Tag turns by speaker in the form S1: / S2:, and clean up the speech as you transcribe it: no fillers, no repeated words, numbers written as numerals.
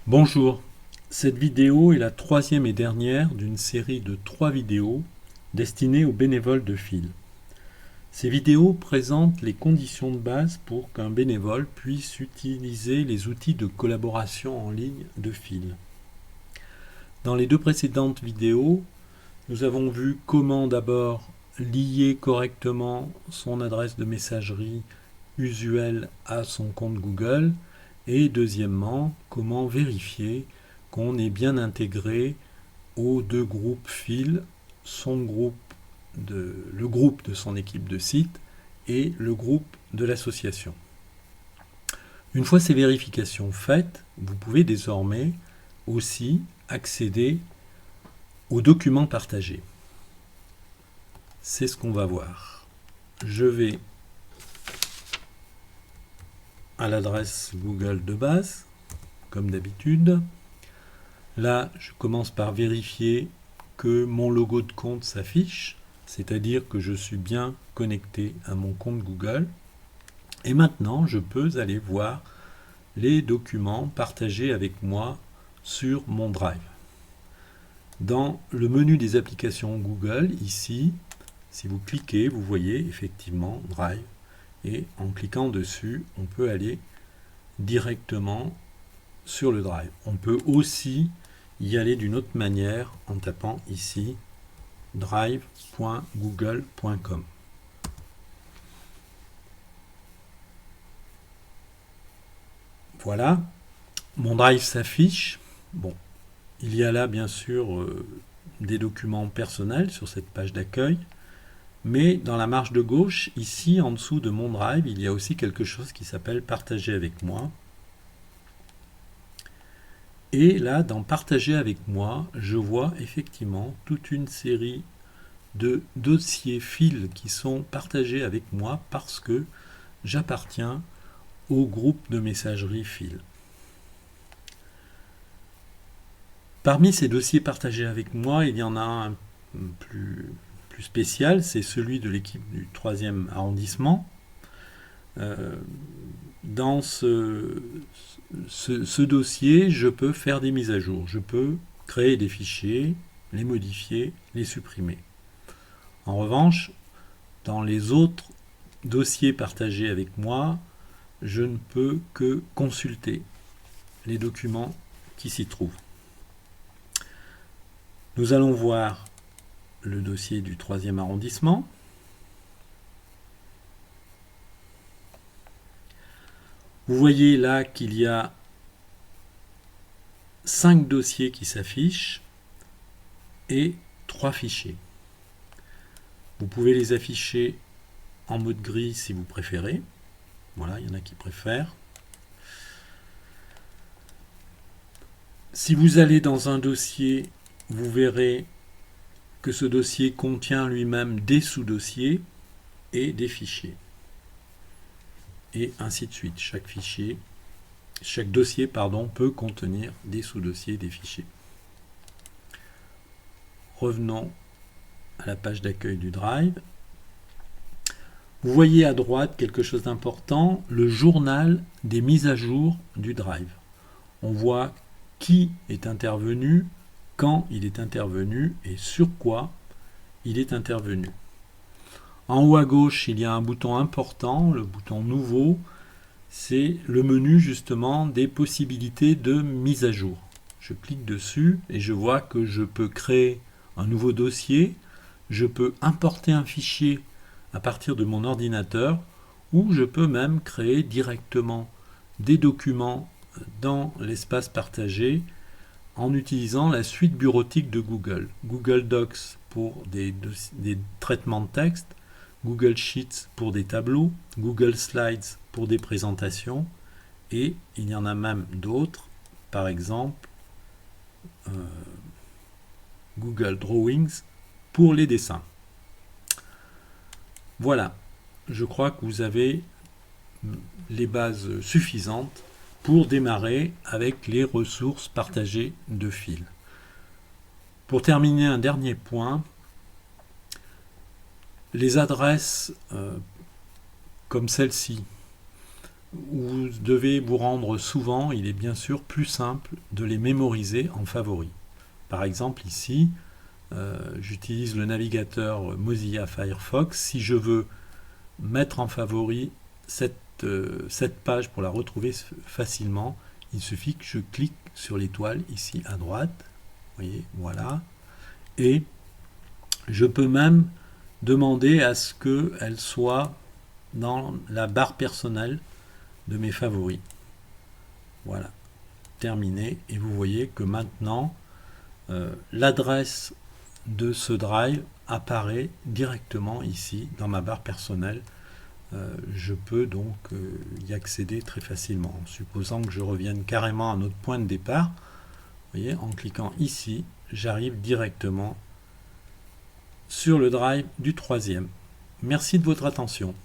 S1: Bonjour, cette vidéo est la troisième et dernière d'une série de 3 vidéos destinées aux bénévoles de fil. Ces vidéos présentent les conditions de base pour qu'un bénévole puisse utiliser les outils de collaboration en ligne de fil. Dans les 2 précédentes vidéos, nous avons vu comment d'abord lier correctement son adresse de messagerie usuelle à son compte Google et deuxièmement, comment vérifier qu'on est bien intégré aux 2 groupes fil, le groupe de son équipe de site et le groupe de l'association. Une fois ces vérifications faites, vous pouvez désormais aussi accéder aux documents partagés. C'est ce qu'on va voir. Je vais à l'adresse Google de base, comme d'habitude. Là, je commence par vérifier que mon logo de compte s'affiche, c'est-à-dire que je suis bien connecté à mon compte Google. Et maintenant, je peux aller voir les documents partagés avec moi sur mon Drive. Dans le menu des applications Google, ici, si vous cliquez, vous voyez effectivement Drive. Et en cliquant dessus, on peut aller directement sur le Drive. On peut aussi y aller d'une autre manière en tapant ici drive.google.com. Voilà, mon Drive s'affiche. Bon, il y a là bien sûr des documents personnels sur cette page d'accueil. Mais dans la marge de gauche, ici en dessous de mon Drive, il y a aussi quelque chose qui s'appelle Partager avec moi. Et là, dans Partager avec moi, je vois effectivement toute une série de dossiers fil qui sont partagés avec moi parce que j'appartiens au groupe de messagerie fil. Parmi ces dossiers partagés avec moi, il y en a un plus spécial, c'est celui de l'équipe du 3e arrondissement. Dans ce dossier, je peux faire des mises à jour. Je peux créer des fichiers, les modifier, les supprimer. En revanche, dans les autres dossiers partagés avec moi, je ne peux que consulter les documents qui s'y trouvent. Nous allons voir le dossier du 3e arrondissement. Vous voyez là qu'il y a 5 dossiers qui s'affichent et 3 fichiers. Vous pouvez les afficher en mode gris si vous préférez. Voilà, il y en a qui préfèrent. Si vous allez dans un dossier, vous verrez que ce dossier contient lui-même des sous-dossiers et des fichiers. Et ainsi de suite. Chaque dossier peut contenir des sous-dossiers et des fichiers. Revenons à la page d'accueil du Drive. Vous voyez à droite quelque chose d'important, le journal des mises à jour du Drive. On voit qui est intervenu, quand il est intervenu et sur quoi il est intervenu. En haut à gauche, il y a un bouton important, le bouton nouveau, c'est le menu justement des possibilités de mise à jour. Je clique dessus et je vois que je peux créer un nouveau dossier, je peux importer un fichier à partir de mon ordinateur ou je peux même créer directement des documents dans l'espace partagé en utilisant la suite bureautique de Google. Google Docs pour des traitements de texte, Google Sheets pour des tableaux, Google Slides pour des présentations, et il y en a même d'autres, par exemple Google Drawings pour les dessins. Voilà, je crois que vous avez les bases suffisantes pour démarrer avec les ressources partagées de fil. Pour terminer, un dernier point, les adresses comme celle-ci où vous devez vous rendre souvent, il est bien sûr plus simple de les mémoriser en favoris. Par exemple ici, j'utilise le navigateur Mozilla Firefox. Si je veux mettre en favori cette page pour la retrouver facilement, il suffit que je clique sur l'étoile ici à droite. Vous voyez, voilà. Et je peux même demander à ce qu'elle soit dans la barre personnelle de mes favoris. Voilà, terminé. Et vous voyez que maintenant, l'adresse de ce drive apparaît directement ici dans ma barre personnelle. Je peux donc y accéder très facilement. En supposant que je revienne carrément à notre point de départ, vous voyez, en cliquant ici, j'arrive directement sur le drive du troisième. Merci de votre attention.